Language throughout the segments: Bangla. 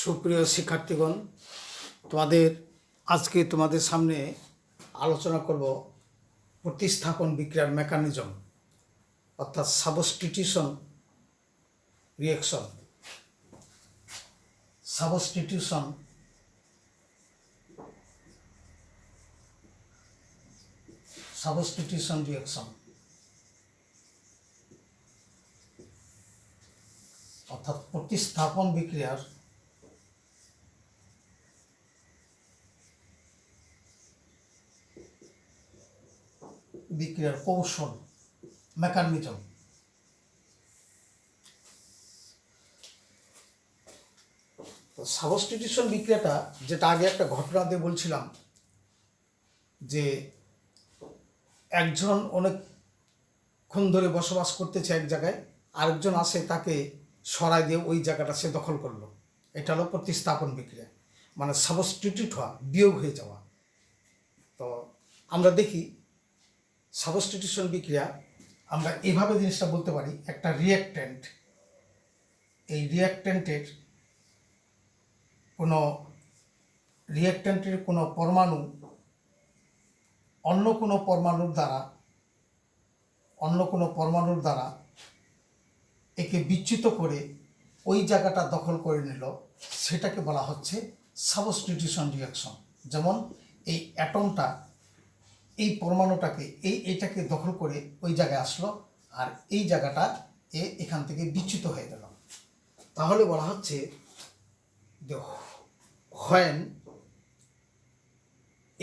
সুপ্রিয় শিক্ষার্থীগণ, তোমাদের সামনে আলোচনা করব প্রতিস্থাপন বিক্রিয়ার মেকানিজম, অর্থাৎ সাবস্টিটিউশন রিঅ্যাকশন। সাবস্টিটিউশন রিঅ্যাকশন অর্থাৎ প্রতিস্থাপন বিক্রিয়ার কৌশল, মেকানিজম। তো সাবস্টিটিউশন বিক্রিয়াটা, যেটা আগে একটা ঘটনা দিয়ে বলছিলাম, যে একজন অনেকক্ষণ ধরে বসবাস করতেছে এক জায়গায়, আরেকজন আসে তাকে সরাই দিয়ে ওই জায়গাটা সে দখল করলো। এটা হলো প্রতিস্থাপন বিক্রিয়া, মানে সাবস্টিটিউট হওয়া, বিয়োগ হয়ে যাওয়া। তো আমরা দেখি সাবস্টিটিউশন বিক্রিয়া আমরা এভাবে জিনিসটা বলতে পারি, একটা রিঅ্যাক্ট্যান্ট, এই রিঅ্যাক্ট্যান্টের কোনো পরমাণু অন্য কোনো পরমাণুর দ্বারা একে বিচ্যুত করে ওই জায়গাটা দখল করে নিল, সেটাকে বলা হচ্ছে সাবস্টিটিউশন রিঅ্যাকশন। যেমন এই অ্যাটমটা এই পরমাণুটাকে এইটাকে দখল করে ওই জায়গায় আসলো, আর এই জায়গাটা এখান থেকে বিচ্যুত হয়ে গেল। তাহলে বলা হচ্ছে যে when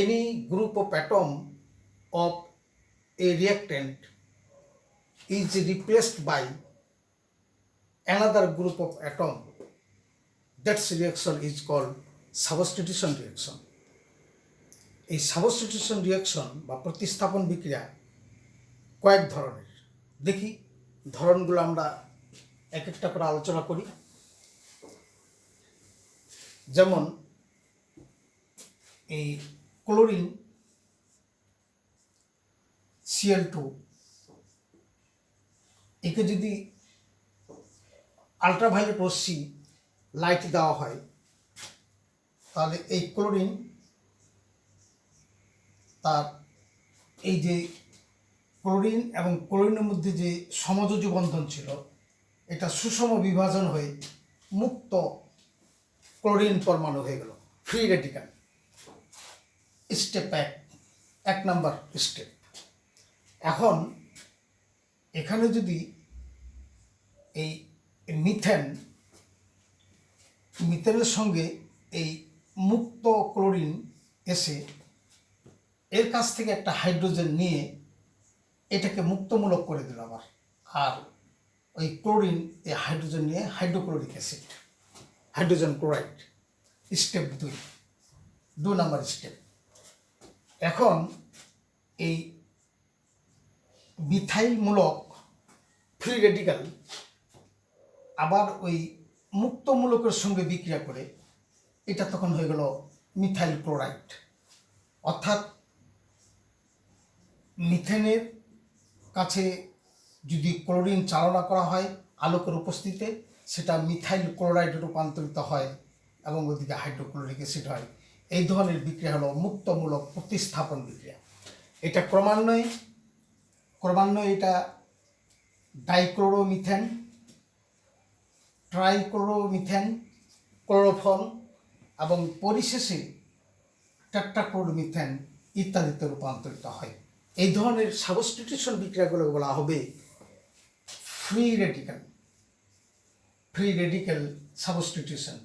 any group of atom of a reactant is replaced by another group of atom, that reaction is called substitution reaction. এই সাবস্টিটিউশন রিঅ্যাকশন বা প্রতিস্থাপন বিক্রিয়া কয়েক ধরনের। দেখি ধরনগুলো আমরা এক একটা করে আলোচনা করি। যেমন এই ক্লোরিন Cl2, একে যদি আল্ট্রাভায়োলেট রশ্মি লাইট দেওয়া হয়, তাহলে এই ক্লোরিন তার এই যে ক্লোরিন এবং ক্লোরিনের মধ্যে যে সমযোজী বন্ধন ছিল, এটা সুষম বিভাজন হয়ে মুক্ত ক্লোরিন পরমাণু হয়ে গেল, ফ্রি রেডিক্যাল। স্টেপ এক নাম্বার স্টেপ। এখন এখানে যদি এই মিথেনের সঙ্গে এই মুক্ত ক্লোরিন এসে এর কাছ থেকে একটা হাইড্রোজেন নিয়ে এটাকে মুক্তমূলক করে দিল আবার, আর ওই ক্লোরিন এই হাইড্রোজেন নিয়ে hydrochloric acid, hydrogen chloride. Step 2 number step. এখন এই মিথাইলমূলক ফ্রি রেডিক্যাল আবার ওই মুক্তমূলকের সঙ্গে বিক্রিয়া করে এটা তখন হয়ে গেল মিথাইল ক্লোরাইড। অর্থাৎ মিথেনের কাছে যদি ক্লোরিন চালনা করা হয় আলোকের উপস্থিতিতে, সেটা মিথাইল ক্লোরাইডে রূপান্তরিত হয় এবং ওদিকে হাইড্রোক্লোরিক অ্যাসিড হয়। এই ধরনের বিক্রিয়া হলো মুক্তমূলক প্রতিস্থাপন বিক্রিয়া। এটা ক্রমান্বয়ে এটা ডাইক্লোরোমিথেন, ট্রাইক্লোরোমিথেন, ক্লোরোফর্ম এবং পরিশেষে টেট্রাক্লোরোমিথেন ইত্যাদিতে রূপান্তরিত হয়। এই ধরনের সাবস্টিটিউশন বিক্রিয়াগুলো বলা হবে ফ্রি রেডিক্যাল সাবস্টিটিউশন।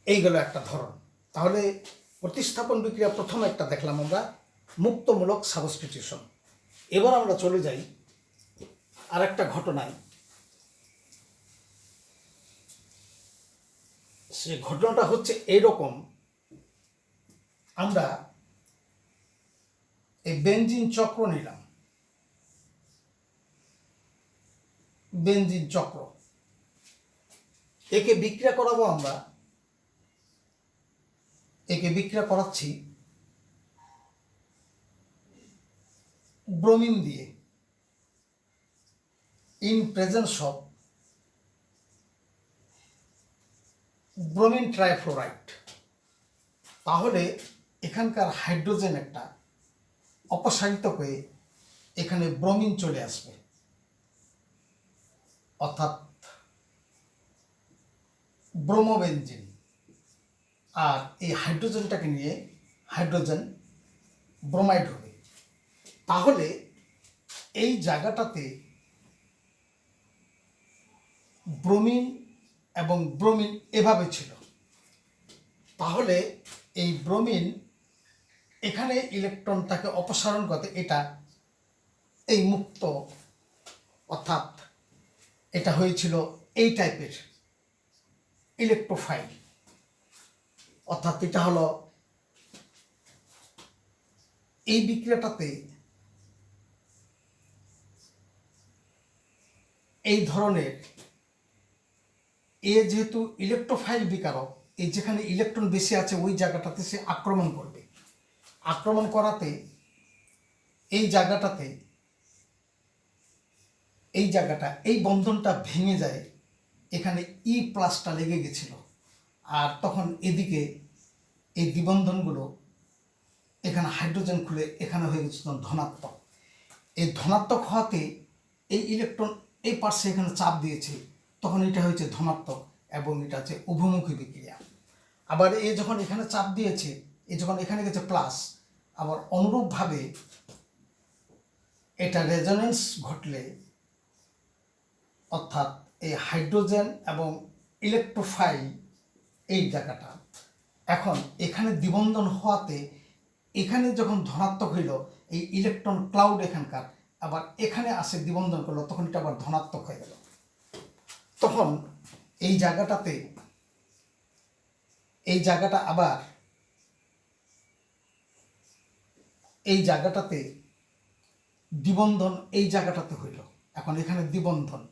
এইগুলো একটা ধরন। তাহলে প্রতিস্থাপন বিক্রিয়া প্রথম একটা দেখলাম আমরা, মুক্তমূলক সাবস্টিটিউশন। এবার আমরা চলে যাই আর একটা ঘটনায়। সে ঘটনাটা হচ্ছে এইরকম, আমরা এই বেনজিন চক্র নিলাম, বেনজিন চক্র, একে বিক্রিয়া করাবো আমরা। একে বিক্রিয়া করাচ্ছি ব্রোমিন দিয়ে, in presence of bromine trifluoride, তাহলে এখানকার হাইড্রোজেন একটা অপসারিত হয়ে এখানে ব্রোমিন চলে আসবে, অর্থাৎ ব্রোমোবেনজিন। আর এই হাইড্রোজেনটাকে নিয়ে হাইড্রোজেন ব্রোমাইড হবে। তাহলে এই জায়গাটাতে ব্রোমিন এবং ব্রোমিন এভাবে ছিল। তাহলে এই ব্রোমিন এখানে ইলেকট্রনটাকে অপসারণ করতে এটা এই মুক্ত, অর্থাৎ এটা হয়েছিল এই টাইপের ইলেকট্রোফাইল, অর্থাৎ এটা হলো এই বিক্রিয়াটাতে এই ধরনের যেহেতু ইলেকট্রোফাইল বিকারক, এই যেখানে ইলেকট্রন বেশি আছে ওই জায়গাটাতে সে আক্রমণ করবে। আক্রমণ করাতে এই জায়গাটা এই বন্ধনটা ভেঙে যায়, এখানে প্লাসটা লেগে গেছিল। আর তখন এদিকে এই দ্বিবন্ধনগুলো এখানে হাইড্রোজেন খুলে এখানে হয়ে গেছিল ধনাত্মক। এই ধনাত্মক হওয়াতে এই ইলেকট্রন এই পার্শ্বে এখানে চাপ দিয়েছে, তখন এটা হয়েছে ধনাত্মক এবং এটা হচ্ছে উভমুখী বিক্রিয়া। আবার যখন এখানে চাপ দিয়েছে, যখন এখানে গেছে প্লাস, আবার অনুরূপভাবে এটা রেজোনেন্স ঘটলে, অর্থাৎ এই হাইড্রোজেন এবং ইলেকট্রোফাইল এই জায়গাটা এখন এখানে দ্বিবন্ধন হওয়াতে এখানে যখন ধনাত্মক হইল, এই ইলেকট্রন ক্লাউড এখানকার আবার এখানে আসে দ্বিবন্ধন করলো, তখন এটা আবার ধনাত্মক হয়ে গেল। তখন এই জায়গাটা আবার এই জায়গাটাতে দ্বিবন্ধন এই জায়গাটাতে হইল। এখন এখানে দ্বিবন্ধন,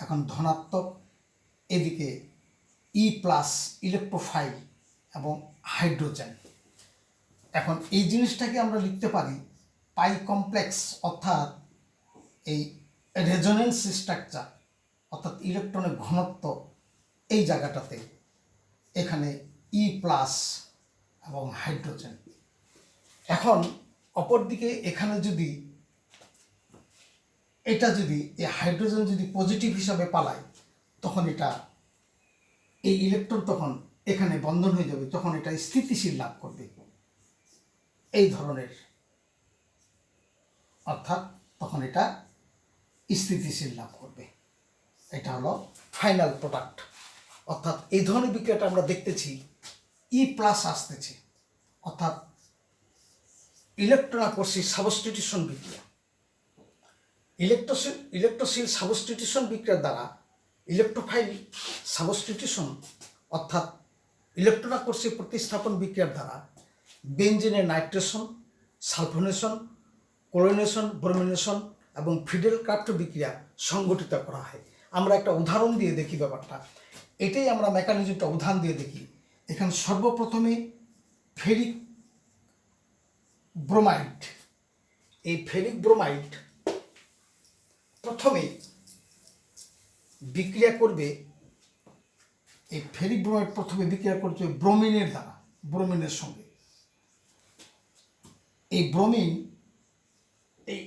এখন ধনাত্মক, এদিকে প্লাস ইলেকট্রোফাইল এবং হাইড্রোজেন। এখন এই জিনিসটাকে আমরা লিখতে পারি পাই কমপ্লেক্স, অর্থাৎ এই রেজোনেন্স স্ট্রাকচার, অর্থাৎ ইলেকট্রনের ঘনত্ব এই জায়গাটাতে এখানে প্লাস এবং হাইড্রোজেন। এখন অপরদিকে এখানে যদি এই হাইড্রোজেন যদি পজিটিভ হিসাবে পালায়, তখন এটা এই ইলেকট্রন তখন এখানে বন্ধন হয়ে যাবে, তখন এটা স্থিতিশীল লাভ করবে এই ধরনের, অর্থাৎ তখন এটা স্থিতিশীল লাভ করবে। এটা হলো ফাইনাল প্রোডাক্ট। অর্থাৎ এই ধরনের বিক্রিয়াটা আমরা দেখতেছি প্লাস আসতেছে, অর্থাৎ ইলেকট্রন আকর্ষিত সাবস্টিটিউশন বিক্রিয়া। ইলেকট্রোসিল সাবস্টিটিউশন বিক্রিয়ার দ্বারা ইলেকট্রোফাইল সাবস্টিটিউশন, অর্থাৎ ইলেকট্রন আকর্ষিত প্রতিস্থাপন বিক্রিয়ার দ্বারা বেনজিনের নাইট্রেশন, সালফোনেশন, ক্লোরিনেশন, ব্রোমিনেশন এবং ফিডেল ক্রাফট বিক্রিয়া সংগঠিত করা হয়। আমরা একটা উদাহরণ দিয়ে দেখি ব্যাপারটা, এটাই আমরা মেকানিজমটা উদাহরণ দিয়ে দেখি। এখানে সর্বপ্রথমে ফেরিক ব্রোমাইড, এই ফেরিক ব্রোমাইড প্রথমে বিক্রিয়া করবে, এই ফেরিক ব্রোমাইড প্রথমে বিক্রিয়া করছে ব্রোমিনের দ্বারা, ব্রোমিনের সঙ্গে। এই ব্রোমিন এই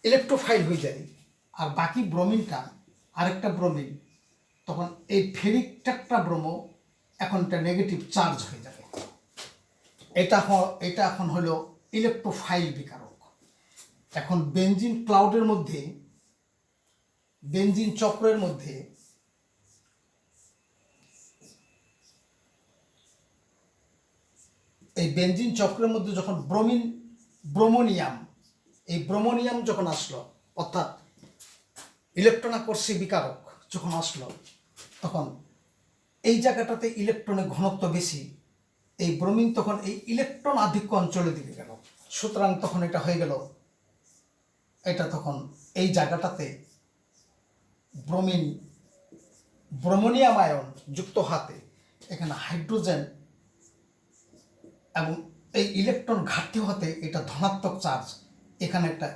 ইলেকট্রোফাইল হয়ে যায়, আর বাকি ব্রোমিনটা আরেকটা ব্রোমিন, তখন এই ফেরিক টেট্রা ব্রোমো এখন এটা নেগেটিভ চার্জ হয়ে যাবে। এটা এখন হলো ইলেকট্রোফাইল বিকারক। এখন বেনজিন ক্লাউডের মধ্যে, বেনজিন চক্রের মধ্যে এই বেনজিন চক্রের মধ্যে যখন ব্রোমোনিয়াম যখন আসলো, অর্থাৎ ইলেকট্রন আকর্ষী বিকারক যখন আসলো, তখন এই জায়গাটাতে ইলেকট্রনের ঘনত্ব বেশি, এই ব্রোমিন তখন এই ইলেকট্রন আধিক্য অঞ্চলের দিকে গেল। সুতরাং তখন এটা হয়ে গেল, এটা তখন এই জায়গাটাতে ব্রোমোনিয়াম আয়ন যুক্ত হাতে এখানে হাইড্রোজেন এবং এই ইলেকট্রন ঘাটতি হতে এটা ধনাত্মক চার্জ, এখানে একটা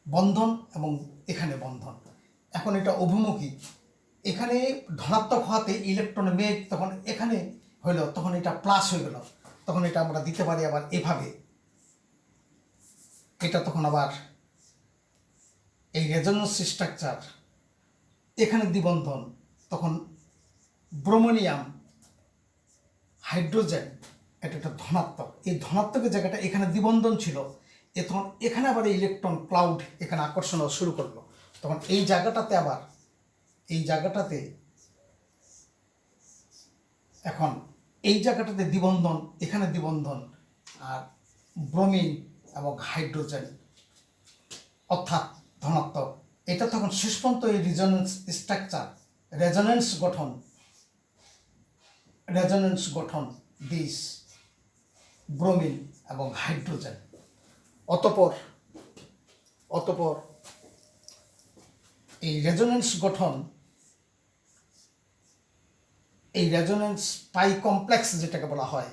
বন্ধন এবং এখানে বন্ধন। এখন এটা অভিমুখী, এখানে ধনাত্মক হওয়াতে ইলেকট্রন মেঘ তখন এখানে হইলো, তখন এটা প্লাস হয়ে গেল, তখন এটা আমরা দিতে পারি আবার এভাবে, এটা তখন আবার এই রেজোন্যান্স স্ট্রাকচার, এখানে দ্বিবন্ধন, তখন ব্রোমোনিয়াম হাইড্রোজেন, এটা একটা ধনাত্মক, এই ধনাত্মকের জায়গাটা এখানে দ্বিবন্ধন ছিল, তখন এখানে আবার ইলেকট্রন ক্লাউড এখানে আকর্ষণ শুরু করলো, তখন এই জায়গাটাতে আবার এই জায়গাটাতে এখন এই জায়গাটাতে দ্বিবন্ধন, এখানে দ্বিবন্ধন, আর ব্রোমিন এবং হাইড্রোজেন অর্থাৎ ধনাত্মক, এটা তখন শেষ পর্যন্ত এই রেজোন্যান্স স্ট্রাকচার, রেজোন্যান্স গঠন দিস ব্রোমিন এবং হাইড্রোজেন। অতপর এই রেজোন্যান্স গঠন, এই রেজোন্যান্স পাই কমপ্লেক্স যেটাকে বলা হয়,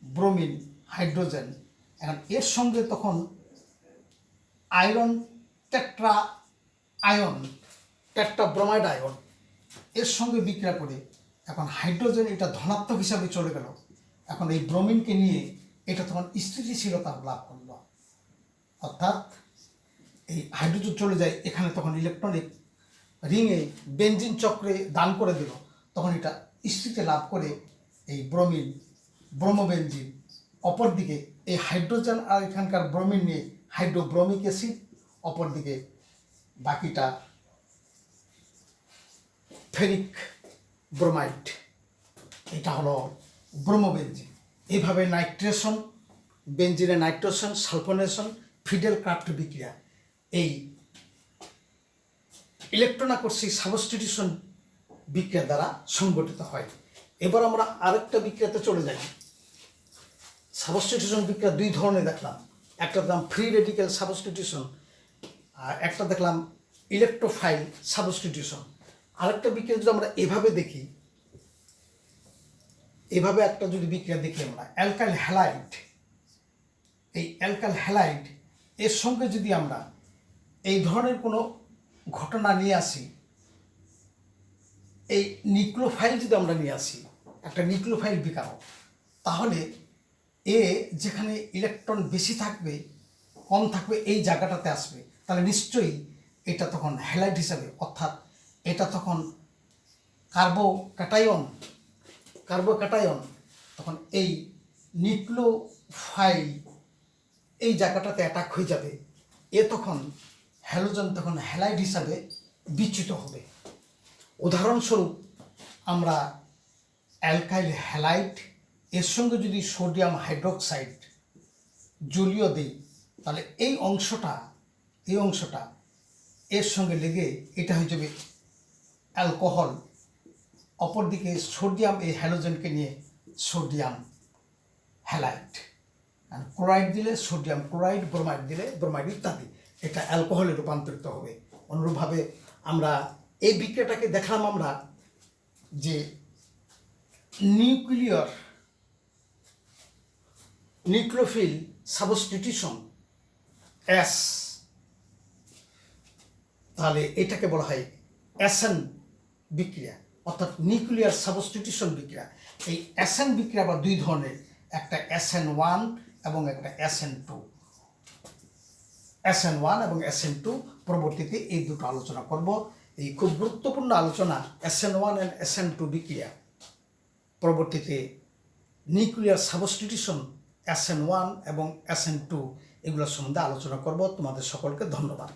ব্রোমিন হাইড্রোজেন, এখন এর সঙ্গে তখন আয়রন টেট্রা ব্রোমাইড আয়ন এর সঙ্গে বিক্রিয়া করে এখন হাইড্রোজেন এটা ধনাত্মক হিসাবে চলে গেল, এখন এই ব্রোমিনকে নিয়ে এটা তখন স্থিতিশীলতা লাভ করলো, অর্থাৎ এই হাইড্রোজেন চলে যায় এখানে, তখন ইলেকট্রনিক রিংয়ে বেনজিন চক্রে দান করে দিল, তখন এটা স্থিতি লাভ করে এই ব্রোমোবেনজিন, অপরদিকে এই হাইড্রোজেন আর এখানকার ব্রোমিন নিয়ে হাইড্রোব্রোমিক অ্যাসিড, অপরদিকে বাকিটা ফেরিক ব্রোমাইড, এটা হলো ব্রোমোবেনজিন। এইভাবে নাইট্রেশন, বেনজিনের নাইট্রেশন, সালফোনেশন, ফিডেল ক্রাফট বিক্রিয়া এই ইলেকট্রন আকর্ষী সাবস্টিটিউশন বিক্রিয়া দ্বারা সংগঠিত হয়। এবার আমরা আরেকটা বিক্রিয়াতে চলে যাই। সাবস্টিটিউশন বিক্রিয়া দুই ধরনের দেখলাম, একটা দেখলাম ফ্রি রেডিক্যাল সাবস্টিটিউশন, আর একটা দেখলাম ইলেকট্রোফাইল সাবস্টিটিউশন। আরেকটা বিক্রিয়া যদি আমরা এভাবে দেখি, এভাবে একটা যদি বিক্রিয়া দেখি আমরা অ্যালকাইল হ্যালাইড, এই অ্যালকাইল হ্যালাইড এর সঙ্গে যদি আমরা এই ধরনের কোনো ঘটনা নিয়ে আসি, এই নিউক্লিওফাইল যদি আমরা নিয়ে আসি, একটা নিউক্লিওফাইল বিকারক, তাহলে এ যেখানে ইলেকট্রন বেশি থাকবে কম থাকবে এই জায়গাটাতে আসবে, তাহলে নিশ্চয়ই এটা তখন হ্যালাইড হিসাবে, অর্থাৎ এটা তখন কার্বোক্যাটায়ন তখন এই নিউক্লিওফাইল এই জায়গাটাতে অ্যাটাক হয়ে যাবে, এ তখন হ্যালোজেন তখন হ্যালাইড হিসাবে বিচ্যুত হবে। উদাহরণস্বরূপ আমরা অ্যালকাইল হ্যালাইড এর সঙ্গে যদি সোডিয়াম হাইড্রোক্সাইড জলীয় দিই, তাহলে এই অংশটা এর সঙ্গে লেগে এটা হয়ে যাবে অ্যালকোহল, অপরদিকে সোডিয়াম এই হ্যালোজেনকে নিয়ে সোডিয়াম হ্যালাইড, ক্লোরাইড দিলে সোডিয়াম ক্লোরাইড, ব্রোমাইড দিলে ব্রোমাইড ইত্যাদি, এটা অ্যালকোহলে রূপান্তরিত হবে। অনুরূপভাবে আমরা এই বিক্রিয়াটাকে দেখলাম আমরা যে নিউক্লিওফিল সাবস্টিটিউশন এস, তাহলে এটাকে বলা হয় অ্যাসেন বিক্রিয়া, অর্থাৎ নিউক্লিয়ার সাবস্টিটিউশন বিক্রিয়া। এই অ্যাসেন বিক্রিয়া আবার দুই ধরনের, একটা SN1 এবং একটা SN2। SN1 এবং SN2 পরবর্তীতে এই দুটো আলোচনা করব। এই খুব গুরুত্বপূর্ণ আলোচনা SN1 এবং SN2 বিক্রিয়া, পরবর্তীতে নিউক্লিয়ার সাবস্টিটিউশন SN1 এবং SN2 এগুলোর সম্বন্ধে আলোচনা করব। তোমাদের সকলকে ধন্যবাদ।